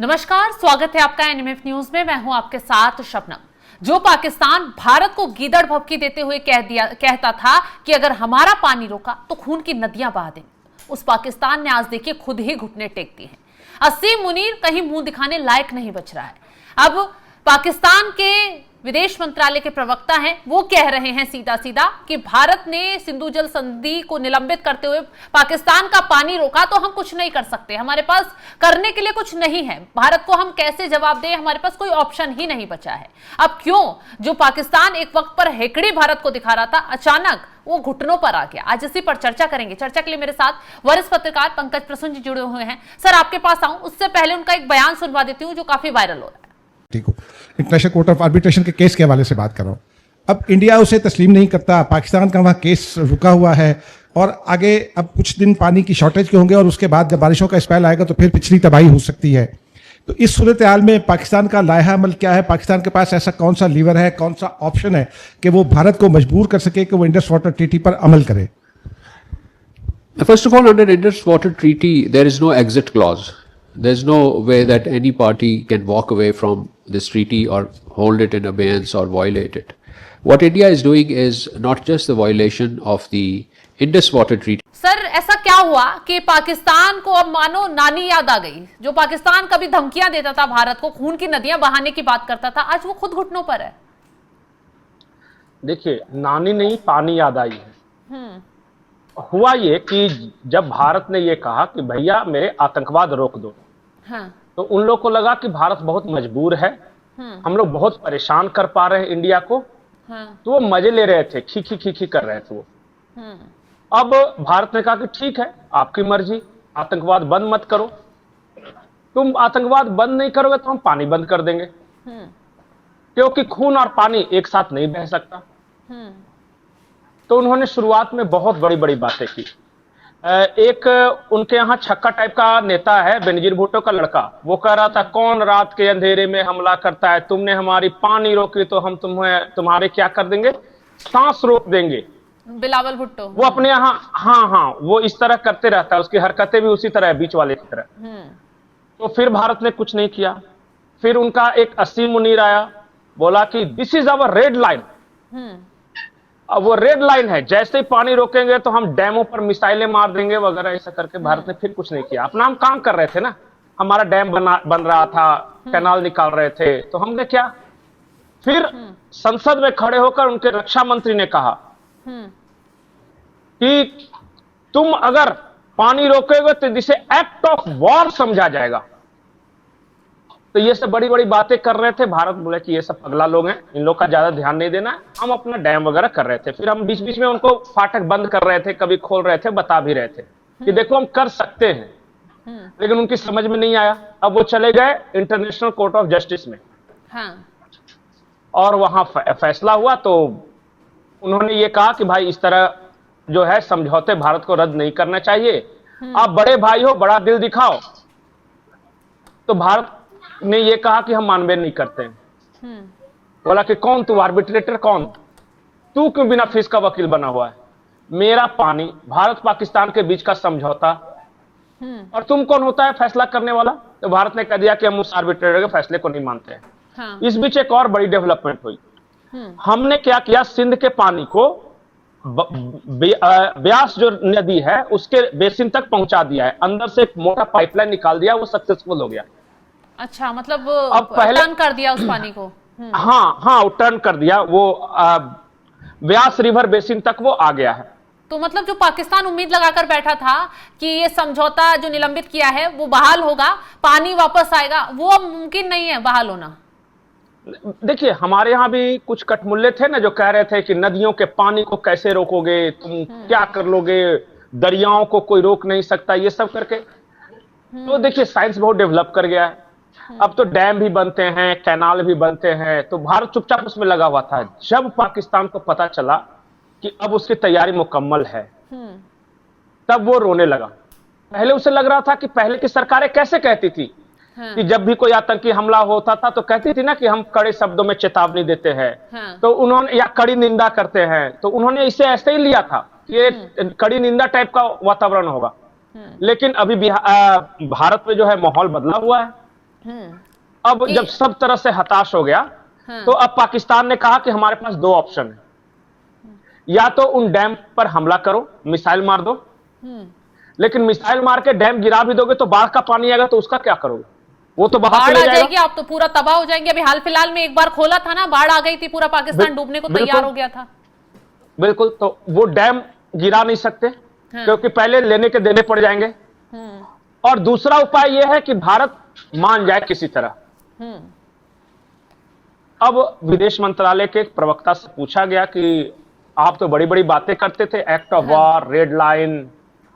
नमस्कार, स्वागत है आपका एनएमएफ न्यूज में। मैं हूं आपके साथ शबनम। जो पाकिस्तान भारत को गीदड़ भभकी देते हुए कहता था कि अगर हमारा पानी रोका तो खून की नदियां बहा देंगे, उस पाकिस्तान ने आज देखिए खुद ही घुटने टेक दिए हैं। असीम मुनीर कहीं मुंह दिखाने लायक नहीं बच रहा है। अब पाकिस्तान के विदेश मंत्रालय के प्रवक्ता हैं, वो कह रहे हैं सीधा सीधा कि भारत ने सिंधु जल संधि को निलंबित करते हुए पाकिस्तान का पानी रोका तो हम कुछ नहीं कर सकते, हमारे पास करने के लिए कुछ नहीं है। भारत को हम कैसे जवाब दें, हमारे पास कोई ऑप्शन ही नहीं बचा है। अब क्यों जो पाकिस्तान एक वक्त पर हेकड़ी भारत को दिखा रहा था, अचानक वो घुटनों पर आ गया। आज इसी पर चर्चा करेंगे। चर्चा के लिए मेरे साथ वरिष्ठ पत्रकार पंकज प्रसून जी जुड़े हुए हैं। सर, आपके पास आऊं उससे पहले उनका एक बयान सुनवा देती हूं जो काफी वायरल हो रहा है। इंटरनेशनल कोर्ट ऑफ आर्बिट्रेशन के केस के हवाले से बात कर रहा हूं। अब इंडिया उसे तस्लीम नहीं करता, पाकिस्तान का वहां केस रुका हुआ है और आगे अब कुछ दिन पानी की शॉर्टेज के होंगे और उसके बाद जब बारिशों का स्पेल आएगा तो फिर पिछली तबाही हो सकती है। तो इस सूरत हाल में पाकिस्तान का लाया अमल क्या है? पाकिस्तान के पास ऐसा कौन सा लीवर है, कौन सा ऑप्शन है कि वो भारत को मजबूर कर सके कि वो इंडस वाटर ट्रीटी पर अमल करे? First of all, under Indus Water Treaty, there is no exit clause. There is no way that any party can walk away from this treaty or hold it in abeyance or violate it. What India is doing is not just the violation of the Indus Water Treaty. Sir, ऐसा क्या हुआ कि पाकिस्तान को अब मानो नानी याद आ गई? जो पाकिस्तान कभी धमकियां देता था भारत को, खून की नदियां बहाने की बात करता था, आज वो खुद घुटनों पर है। देखिए, नानी नहीं, पानी याद आई है। हुआ ये कि जब भारत ने ये कहा कि भैया मेरे आतंकवाद रोक दो, हाँ। तो उन लोग को लगा कि भारत बहुत मजबूर है, हम लोग बहुत परेशान कर पा रहे हैं इंडिया को। हाँ। तो वो मजे ले रहे थे, खी खी खी खी कर रहे थे वो। अब भारत ने कहा कि ठीक है, आपकी मर्जी, आतंकवाद बंद मत करो। तुम आतंकवाद बंद नहीं करोगे तो हम पानी बंद कर देंगे, क्योंकि खून और पानी एक साथ नहीं बह सकता। तो उन्होंने शुरुआत में बहुत बड़ी बड़ी बातें की। एक उनके यहाँ छक्का टाइप का नेता है, बेनजीर भुट्टो का लड़का, वो कह रहा था कौन रात के अंधेरे में हमला करता है, तुमने हमारी पानी रोकी तो हम तुम्हारे क्या कर देंगे, सांस रोक देंगे। बिलावल भुट्टो वो अपने यहाँ हाँ वो इस तरह करते रहता है, उसकी हरकतें भी उसी तरह है, बीच वाले की तरह। तो फिर भारत ने कुछ नहीं किया। फिर उनका एक असीम मुनीर आया, बोला कि this is our red line. अब वो रेड लाइन है, जैसे ही पानी रोकेंगे तो हम डैमों पर मिसाइलें मार देंगे वगैरह, ऐसा करके भारत ने फिर कुछ नहीं किया। अपना हम काम कर रहे थे ना, हमारा डैम बन रहा था, कैनाल निकाल रहे थे, तो हमने क्या, फिर संसद में खड़े होकर उनके रक्षा मंत्री ने कहा कि तुम अगर पानी रोकोगे तो जिसे एक्ट ऑफ वॉर समझा जाएगा। तो ये सब बड़ी बड़ी बातें कर रहे थे। भारत बोले कि ये सब पगला लोग हैं, इन लोग का ज्यादा ध्यान नहीं देना। हम अपना डैम वगैरह कर रहे थे, फिर हम बीच बीच में उनको फाटक बंद कर रहे थे, कभी खोल रहे थे, बता भी रहे थे कि देखो हम कर सकते हैं, लेकिन उनकी समझ में नहीं आया। अब वो चले गए इंटरनेशनल कोर्ट ऑफ जस्टिस में। हाँ। और वहां फैसला हुआ तो उन्होंने ये कहा कि भाई इस तरह जो है समझौते भारत को रद्द नहीं करना चाहिए, आप बड़े भाई हो, बड़ा दिल दिखाओ। तो भारत ने ये कहा कि हम मानवे नहीं करते हैं। बोला कि कौन तू, आर्बिट्रेटर कौन, तू क्यों बिना फीस का वकील बना हुआ है? मेरा पानी, भारत पाकिस्तान के बीच का समझौता, और तुम कौन होता है फैसला करने वाला? तो भारत ने कह दिया कि हम उस आर्बिट्रेटर के फैसले को नहीं मानते हैं। हाँ। इस बीच एक और बड़ी डेवलपमेंट हुई। हमने क्या किया, सिंध के पानी को ब्यास जो नदी है उसके बेसिन तक पहुंचा दिया है, अंदर से एक मोटा पाइपलाइन निकाल दिया, वो सक्सेसफुल हो गया। अच्छा, मतलब अब पहले टर्न कर दिया उस पानी को। हाँ, टर्न कर दिया, वो व्यास रिवर बेसिन तक वो आ गया है। तो मतलब जो पाकिस्तान उम्मीद लगाकर बैठा था कि ये समझौता जो निलंबित किया है वो बहाल होगा, पानी वापस आएगा, वो अब मुमकिन नहीं है बहाल होना। देखिए, हमारे यहाँ भी कुछ कटमुल्ले थे ना जो कह रहे थे कि नदियों के पानी को कैसे रोकोगे, तुम क्या कर लोगे, दरियाओं को कोई रोक नहीं सकता, ये सब करके। तो देखिए, साइंस बहुत डेवलप कर गया है, अब तो डैम भी बनते हैं, कैनाल भी बनते हैं। तो भारत चुपचाप उसमें लगा हुआ था। जब पाकिस्तान को पता चला कि अब उसकी तैयारी मुकम्मल है, तब वो रोने लगा। पहले उसे लग रहा था कि पहले की सरकारें कैसे कहती थी कि जब भी कोई आतंकी हमला होता था तो कहती थी ना कि हम कड़े शब्दों में चेतावनी देते हैं, तो उन्होंने, या कड़ी निंदा करते हैं, तो उन्होंने इसे ऐसे ही लिया था कि ये कड़ी निंदा टाइप का वातावरण होगा। लेकिन अभी भारत में जो है माहौल बदला हुआ है। अब जब सब तरह से हताश हो गया, तो अब पाकिस्तान ने कहा कि हमारे पास दो ऑप्शन है, या तो उन डैम पर हमला करो, मिसाइल मार दो, लेकिन मिसाइल मार के डैम गिरा भी दोगे तो बाढ़ का पानी आएगा तो उसका क्या करोगे? वो तो बहा बाढ़ चले आ जाएगा। जाएगी, आप तो पूरा तबाह हो जाएंगे। अभी हाल फिलहाल में एक बार खोला था ना, बाढ़ आ गई थी, पूरा पाकिस्तान डूबने को तैयार हो गया था। बिल्कुल, तो वो डैम गिरा नहीं सकते, क्योंकि पहले लेने के देने पड़ जाएंगे। और दूसरा उपाय यह है कि भारत मान जाए किसी तरह। अब विदेश मंत्रालय के एक प्रवक्ता से पूछा गया कि आप तो बड़ी बड़ी बातें करते थे, act of war, red line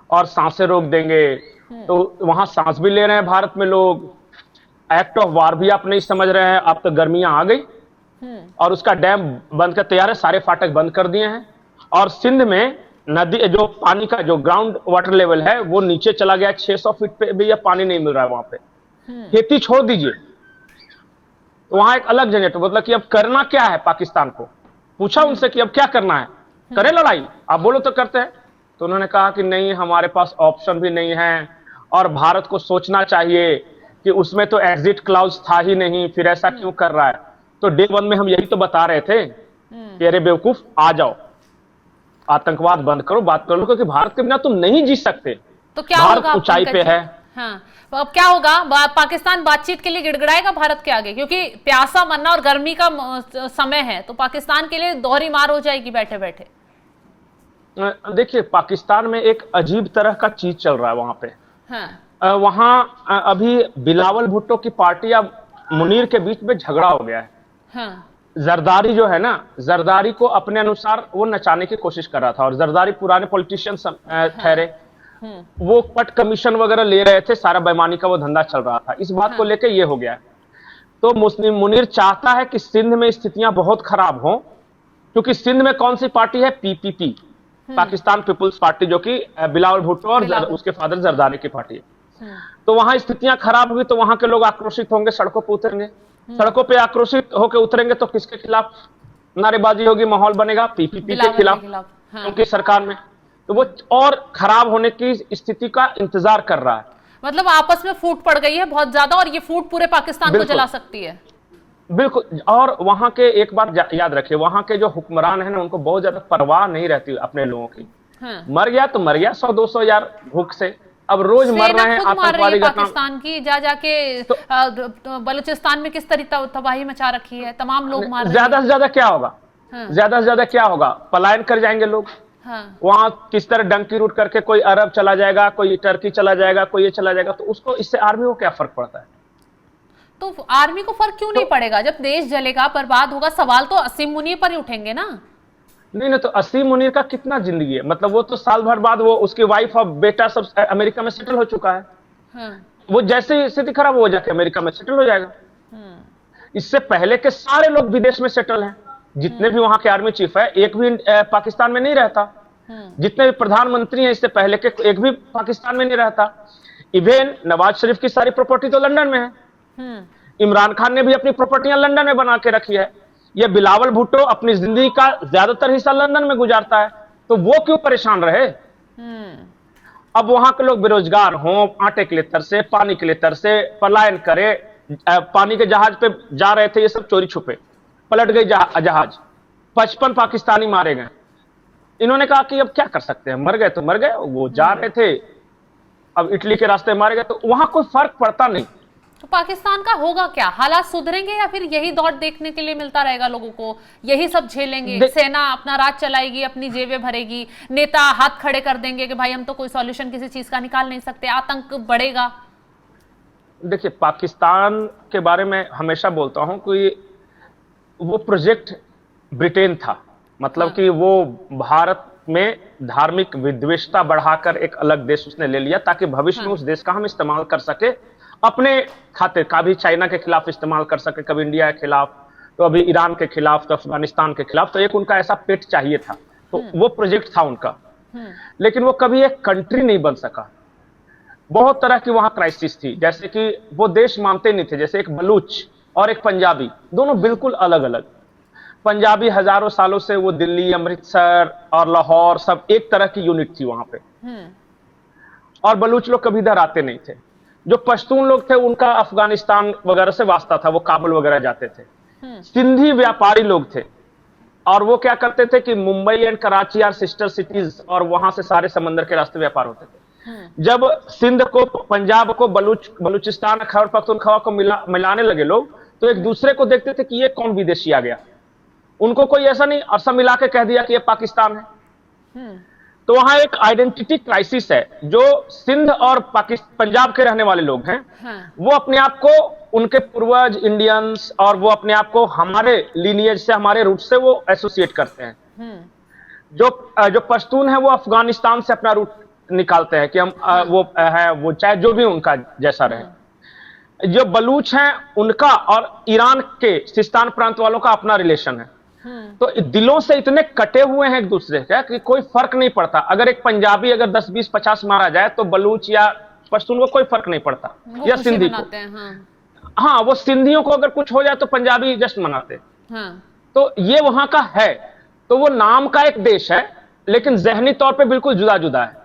और सांसें रोक देंगे, तो वहां सांस भी ले रहे हैं भारत में लोग, एक्ट ऑफ वॉर भी आप नहीं समझ रहे हैं, आप तो गर्मियां आ गई और उसका डैम बंद कर तैयार है, सारे फाटक बंद कर दिए हैं, और सिंध में नदी जो पानी का जो ग्राउंड वाटर लेवल है वो नीचे चला गया, 600 फीट पे भी या पानी नहीं मिल रहा है वहां पे। खेती छोड़ दीजिए, तो वहां एक अलग झंझट, मतलब कि अब करना क्या है पाकिस्तान को। पूछा उनसे कि अब क्या करना है, करें लड़ाई, आप बोलो तो करते हैं। तो उन्होंने कहा कि नहीं, हमारे पास ऑप्शन भी नहीं है, और भारत को सोचना चाहिए कि उसमें तो एग्जिट क्लाउज था ही नहीं, फिर ऐसा क्यों कर रहा है। तो डे 1 में हम यही तो बता रहे थे कि अरे बेवकूफ, आ जाओ, आतंकवाद बंद करो, बात कर लो, क्योंकि भारत के बिना तुम नहीं जी सकते। तो क्या भारत होगा ऊंचाई पे है। हाँ, तो अब क्या होगा? पाकिस्तान बातचीत के लिए गिड़गिड़ाएगा भारत के आगे, क्योंकि प्यासा मरना और गर्मी का समय है, तो पाकिस्तान के लिए दोहरी मार हो जाएगी बैठे बैठे। देखिए, पाकिस्तान में एक अजीब तरह का चीज चल रहा है वहां पे। हाँ। वहां अभी बिलावल भुट्टो की पार्टी अब मुनीर के बीच में झगड़ा हो गया है। हाँ। जरदारी जो है ना, जरदारी को अपने अनुसार वो नचाने की कोशिश कर रहा था, और जरदारी पुराने पॉलिटिशियन ठहरे, वो पट कमीशन वगैरह ले रहे थे, सारा बेईमानी का वो धंधा चल रहा था। इस बात को लेकर ये हो गया है। तो मुस्लिम मुनीर चाहता है कि सिंध में स्थितियां बहुत खराब हों, क्योंकि सिंध में कौन सी पार्टी है? पीपीपी, पाकिस्तान पीपुल्स पार्टी, जो कि बिलावल भुट्टो और उसके फादर जरदारी की पार्टी है। तो वहां स्थितियां खराब हुई तो वहां के लोग आक्रोशित होंगे, सड़कों पर उतरेंगे। सड़कों पे आक्रोशित होकर उतरेंगे तो किसके खिलाफ नारेबाजी होगी, माहौल बनेगा? पीपीपी के खिलाफ, क्योंकि सरकार में। तो वो और खराब होने की स्थिति का इंतजार कर रहा है। मतलब आपस में फूट पड़ गई है बहुत ज्यादा, और ये फूट पूरे पाकिस्तान को जला सकती है। बिल्कुल। और वहां के एक बात याद रखिए, वहां के जो हुक्मरान है ना, उनको बहुत ज्यादा परवाह नहीं रहती अपने लोगों की। मर गया तो मर गया, 100-200 यार भूख से। अब रोज मर रहे हैं आतंकवादी। पाकिस्तान की जाके बलूचिस्तान में किस तरह तबाही मचा रखी है, तमाम लोग मार रहे हैं। ज्यादा से ज्यादा क्या होगा? ज्यादा से ज्यादा क्या होगा? पलायन कर जाएंगे लोग। वहां किस तरह डंकी रूट करके कोई अरब चला जाएगा, कोई टर्की चला जाएगा, कोई ये चला जाएगा, तो उसको इससे आर्मी को क्या फर्क पड़ता है? तो आर्मी को फर्क क्यों नहीं पड़ेगा? जब देश जलेगा, बर्बाद होगा, सवाल तो असीम मुनीर पर ही उठेंगे ना। नहीं, तो असीम मुनीर का कितना जिंदगी है? मतलब वो तो साल भर बाद वो उसकी वाइफ और बेटा सब अमेरिका में सेटल हो चुका है। वो जैसे स्थिति खराब हो जाके अमेरिका में सेटल हो जाएगा। इससे पहले के सारे लोग विदेश में सेटल हैं। जितने भी वहां के आर्मी चीफ है, एक भी पाकिस्तान में नहीं रहता। जितने भी प्रधानमंत्री हैं इससे पहले के, एक भी पाकिस्तान में नहीं रहता। इवन नवाज शरीफ की सारी प्रॉपर्टी तो लंदन में है। इमरान खान ने भी अपनी प्रॉपर्टियां लंदन में बना के रखी है। ये बिलावल भुट्टो अपनी जिंदगी का ज्यादातर हिस्सा लंदन में गुजारता है, तो वो क्यों परेशान रहे? अब वहां के लोग बेरोजगार हों, आटे के लिए तरसे, पानी के लिए तरसे, पलायन करे, पानी के जहाज पे जा रहे थे, ये सब चोरी छुपे, पलट गई जहाज, 55 पाकिस्तानी मारे गए। इन्होंने कहा कि अब क्या कर सकते हैं, मर गए तो मर गए। वो जा रहे थे, अब इटली के रास्ते मारे गए, तो वहां कोई फर्क पड़ता नहीं। तो पाकिस्तान का होगा क्या? हालात सुधरेंगे या फिर यही दौर देखने के लिए मिलता रहेगा लोगों को? यही सब झेलेंगे? सेना अपना राज चलाएगी, अपनी जेबें भरेगी, नेता हाथ खड़े कर देंगे कि भाई हम तो कोई सॉल्यूशन किसी चीज का निकाल नहीं सकते, आतंक बढ़ेगा। देखिए, पाकिस्तान के बारे में हमेशा बोलता हूं कि वो प्रोजेक्ट ब्रिटेन था। मतलब कि वो भारत में धार्मिक विद्वेषता बढ़ाकर एक अलग देश उसने ले लिया, ताकि भविष्य में उस देश का हम इस्तेमाल कर सके अपने खातिर। कभी चाइना के खिलाफ इस्तेमाल कर सके, कभी इंडिया के खिलाफ, तो अभी ईरान के खिलाफ, तो अफगानिस्तान के खिलाफ। तो एक उनका ऐसा पेट चाहिए था, तो वो प्रोजेक्ट था उनका। लेकिन वो कभी एक कंट्री नहीं बन सका। बहुत तरह की वहां क्राइसिस थी, जैसे कि वो देश मानते नहीं थे। जैसे एक बलूच और एक पंजाबी, दोनों बिल्कुल अलग अलग। पंजाबी हजारों सालों से वो दिल्ली, अमृतसर और लाहौर सब एक तरह की यूनिट थी वहां पे, और बलूच लोग कभी इधर आते नहीं थे। जो पश्तून लोग थे उनका अफगानिस्तान वगैरह से वास्ता था, वो काबुल वगैरह जाते थे। सिंधी व्यापारी लोग थे और वो क्या करते थे कि Mumbai and Karachi are sister cities, और वहां से सारे समंदर के रास्ते व्यापार होते थे। जब सिंध को, पंजाब को, बलूचिस्तान, खैबर पख्तूनख्वा को मिलाने लगे लोग, तो एक दूसरे को देखते थे कि ये कौन विदेशी आ गया। उनको कोई ऐसा नहीं और सब मिला के कह दिया कि ये पाकिस्तान है। तो वहां एक आइडेंटिटी क्राइसिस है। जो सिंध और पंजाब के रहने वाले लोग हैं, वो अपने आप को उनके पूर्वज इंडियंस, और वो अपने आप को हमारे लीनिएज से, हमारे रूट से वो एसोसिएट करते हैं। जो पश्तून है वो अफगानिस्तान से अपना रूट निकालते हैं कि हम वो चाहे जो भी उनका जैसा रहे। जो बलूच हैं उनका और ईरान के सिस्तान प्रांत वालों का अपना रिलेशन है। तो दिलों से इतने कटे हुए हैं एक दूसरे के कि कोई फर्क नहीं पड़ता। अगर एक पंजाबी अगर 10, 20, 50 मारा जाए तो बलूच या पश्तून को कोई फर्क नहीं पड़ता, या सिंधी को। हाँ, वो सिंधियों को अगर कुछ हो जाए तो पंजाबी जश्न मनाते। तो ये वहां का है। तो वो नाम का एक देश है, लेकिन जहनी तौर पे बिल्कुल जुदा जुदा है।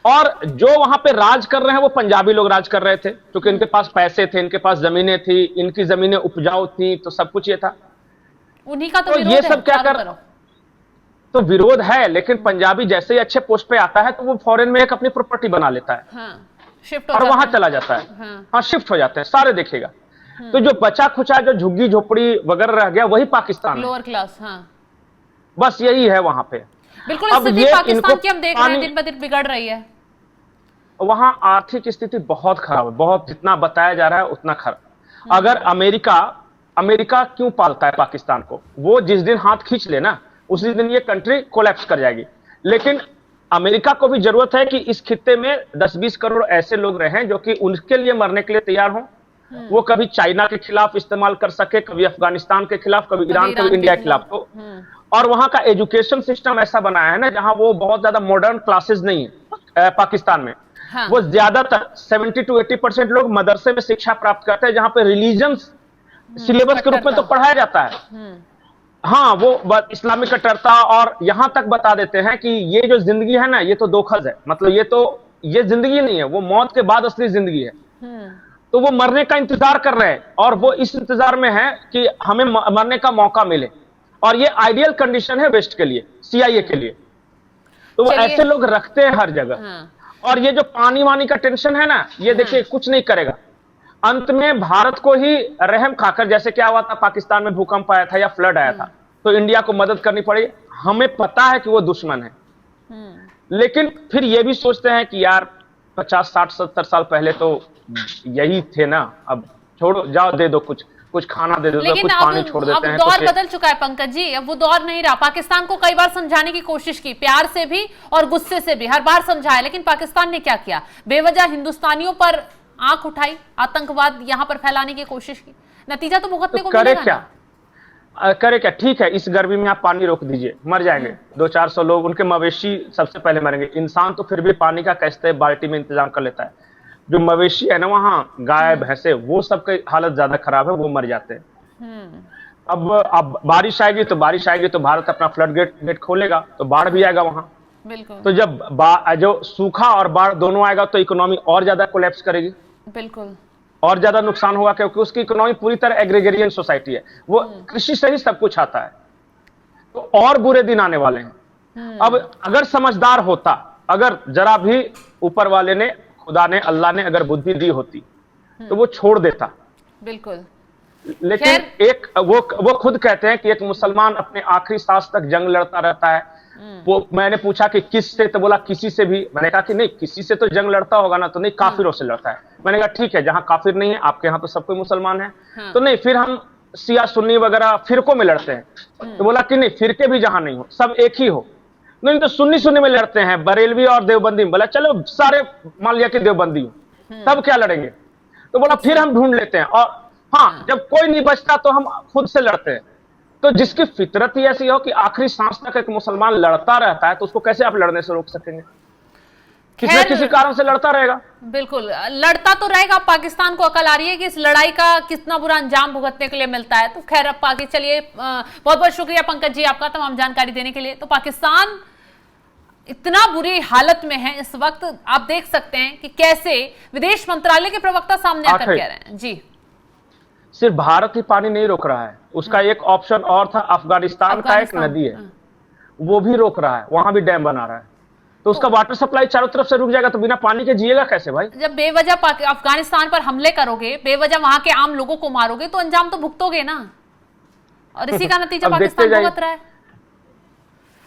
और जो वहां पे राज कर रहे हैं वो पंजाबी लोग राज कर रहे थे, क्योंकि इनके पास पैसे थे, इनके पास जमीनें थी, इनकी जमीनें उपजाऊ थी, तो सब कुछ ये था। उन्हीं का तो ये विरोध सब क्या कर, तो विरोध है, लेकिन पंजाबी जैसे ही अच्छे पोस्ट पे आता है तो वो फॉरेन में एक अपनी प्रॉपर्टी बना लेता है, शिफ्ट और वहां चला जाता है। हाँ, शिफ्ट हो जाते हैं सारे, देखेगा। तो जो बचा खुचा, जो झुग्गी झोपड़ी वगैरह रह गया, वही पाकिस्तान, लोअर क्लास। बस यही है वहां पे। बिल्कुल स्थिति पाकिस्तान की हम देख रहे हैं दिन ब दिन बिगड़ रही है। वहां आर्थिक स्थिति बहुत खराब है, बहुत, जितना बताया जा रहा है उतना खराब। अगर अमेरिका क्यों पालता है पाकिस्तान को? वो जिस दिन हाथ खींच लेना उसी दिन ये कंट्री कोलैप्स कर जाएगी। लेकिन अमेरिका को भी जरूरत है कि इस खित्ते में 10-20 करोड़ ऐसे लोग रहें जो कि उनके लिए मरने के लिए तैयार हों। वो कभी चाइना के खिलाफ इस्तेमाल कर सके, कभी अफगानिस्तान के खिलाफ, कभी ईरान, कभी इंडिया के खिलाफ। तो और वहां का एजुकेशन सिस्टम ऐसा बनाया है ना, जहां वो बहुत ज्यादा मॉडर्न क्लासेस नहीं है पाकिस्तान में। वो ज्यादातर 70 to 80% लोग मदरसे में शिक्षा प्राप्त करते हैं, जहां पे रिलीजन सिलेबस के रूप में तो पढ़ाया जाता है। हाँ, वो इस्लामिक कट्टरता, और यहां तक बता देते हैं कि ये जो जिंदगी है ना, ये तो दोखज है, मतलब ये जिंदगी नहीं है, वो मौत के बाद असली जिंदगी है। तो वो मरने का इंतजार कर रहे हैं, और वो इस इंतजार में है कि हमें मरने का मौका मिले। और ये आइडियल कंडीशन है वेस्ट के लिए, सीआईए के लिए। तो वो ऐसे लोग रखते हैं हर जगह। और ये जो पानी वानी का टेंशन है ना, ये देखिए कुछ नहीं करेगा। अंत में भारत को ही रहम खाकर, जैसे क्या हुआ था पाकिस्तान में, भूकंप आया था या फ्लड आया था, तो इंडिया को मदद करनी पड़ी। हमें पता है कि वो दुश्मन है, लेकिन फिर ये भी सोचते हैं कि यार 50, 60, 70 साल पहले तो यही थे ना, अब छोड़ो, जाओ, दे दो कुछ खाना दे दो, कुछ पानी छोड़ देते हैं। अब दौर बदल चुका है पंकज जी, अब वो दौर नहीं रहा। पाकिस्तान को कई बार समझाने की कोशिश की, प्यार से भी और गुस्से से भी, हर बार समझाया, लेकिन पाकिस्तान ने क्या किया? बेवजह हिंदुस्तानियों पर आंख उठाई, आतंकवाद यहां पर फैलाने की कोशिश की। नतीजा तो भुगतने को मिलेगा ना। करे क्या? ठीक है, इस गर्मी में आप पानी रोक दीजिए, मर जाएंगे 200-400 लोग, उनके मवेशी सबसे पहले मरेंगे। इंसान तो फिर भी पानी का कैसे बाल्टी में इंतजाम कर लेता है। जो मवेशी है ना वहां, गाय भैंसे, वो सबकी हालत ज्यादा खराब है, वो मर जाते हैं। अब बारिश आएगी तो भारत अपना फ्लड गेट खोलेगा, तो बाढ़ भी आएगा वहां। बिल्कुल। तो जब जो सूखा और बाढ़ दोनों आएगा तो इकोनॉमी और ज्यादा कोलैप्स करेगी। बिल्कुल, और ज्यादा नुकसान होगा, क्योंकि उसकी इकोनॉमी पूरी तरह एग्रीगेरियन सोसाइटी है, वो कृषि से ही सब कुछ आता है। तो और बुरे दिन आने वाले हैं। अब अगर समझदार होता, अगर जरा भी ऊपर वाले ने, खुदा ने, अल्लाह ने अगर बुद्धि दी होती, तो वो छोड़ देता। बिल्कुल। लेकिन एक वो खुद कहते हैं कि एक मुसलमान अपने आखिरी सांस तक जंग लड़ता रहता है। वो मैंने पूछा कि किस से, तो बोला किसी से भी। मैंने कहा कि नहीं, किसी से तो जंग लड़ता होगा ना, तो नहीं, काफिरों से लड़ता है। मैंने कहा ठीक है, जहां काफिर नहीं है, आपके यहाँ तो सब कोई मुसलमान है, तो नहीं, फिर हम शिया सुन्नी वगैरह फिरकों में लड़ते हैं। तो बोला कि नहीं, फिरके भी जहां नहीं हो, सब एक ही हो। नहीं तो सुन्नी में लड़ते हैं, बरेलवी और देवबंदी में। बोला चलो सारे मान लिया कि देवबंदी हो, तब क्या लड़ेंगे? तो बोला फिर हम ढूंढ लेते हैं, और हाँ, जब कोई नहीं बचता तो हम खुद से लड़ते हैं। तो जिसकी फितरत ही ऐसी हो कि आखिरी सांस तक एक मुसलमान लड़ता रहता है, तो उसको कैसे आप लड़ने से रोक सकेंगे? किसी न किसी कारण से लड़ता रहेगा। बिल्कुल, लड़ता तो रहेगा। पाकिस्तान को अकल आ रही है कि इस लड़ाई का कितना बुरा अंजाम भुगतने के लिए मिलता है। तो खैर, अब चलिए, बहुत बहुत शुक्रिया पंकज जी आपका तमाम जानकारी देने के लिए। तो पाकिस्तान इतना बुरी हालत में है इस वक्त। आप देख सकते हैं कि कैसे विदेश मंत्रालय के प्रवक्ता सामने आकर कह रहे हैं। जी, सिर्फ भारत ही पानी नहीं रोक रहा है, उसका एक ऑप्शन और था, अफगानिस्तान का एक नदी है वो भी रोक रहा है, वहां भी डैम बना रहा है। तो उसका वाटर सप्लाई चारों तरफ से रुक जाएगा तो बिना पानी के जिएगा कैसे भाई? जब बेवजह अफगानिस्तान पर हमले करोगे, बेवजह वहां के आम लोगों को मारोगे तो अंजाम तो भुगतोगे ना, और इसी का नतीजा पाकिस्तान भुगत रहा है।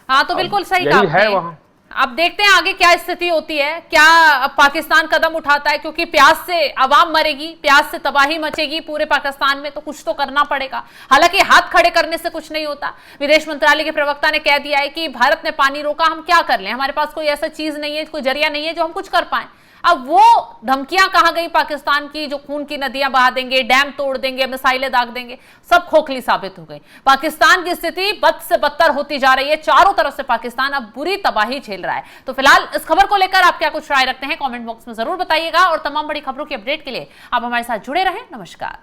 हाँ, तो बिल्कुल सही कहा है वहां। अब देखते हैं आगे क्या स्थिति होती है, क्या पाकिस्तान कदम उठाता है, क्योंकि प्यास से आवाम मरेगी, प्यास से तबाही मचेगी पूरे पाकिस्तान में, तो कुछ तो करना पड़ेगा। हालांकि हाथ खड़े करने से कुछ नहीं होता। विदेश मंत्रालय के प्रवक्ता ने कह दिया है कि भारत ने पानी रोका, हम क्या कर लें, हमारे पास कोई ऐसा चीज नहीं है, कोई जरिया नहीं है जो हम कुछ कर पाए। अब वो धमकियां कहां गई पाकिस्तान की, जो खून की नदियां बहा देंगे, डैम तोड़ देंगे, मिसाइलें दाग देंगे, सब खोखली साबित हो गई। पाकिस्तान की स्थिति बद से बदतर होती जा रही है, चारों तरफ से पाकिस्तान अब बुरी तबाही झेल रहा है। तो फिलहाल इस खबर को लेकर आप क्या कुछ राय रखते हैं, कमेंट बॉक्स में जरूर बताइएगा, और तमाम बड़ी खबरों की अपडेट के लिए आप हमारे साथ जुड़े रहें। नमस्कार।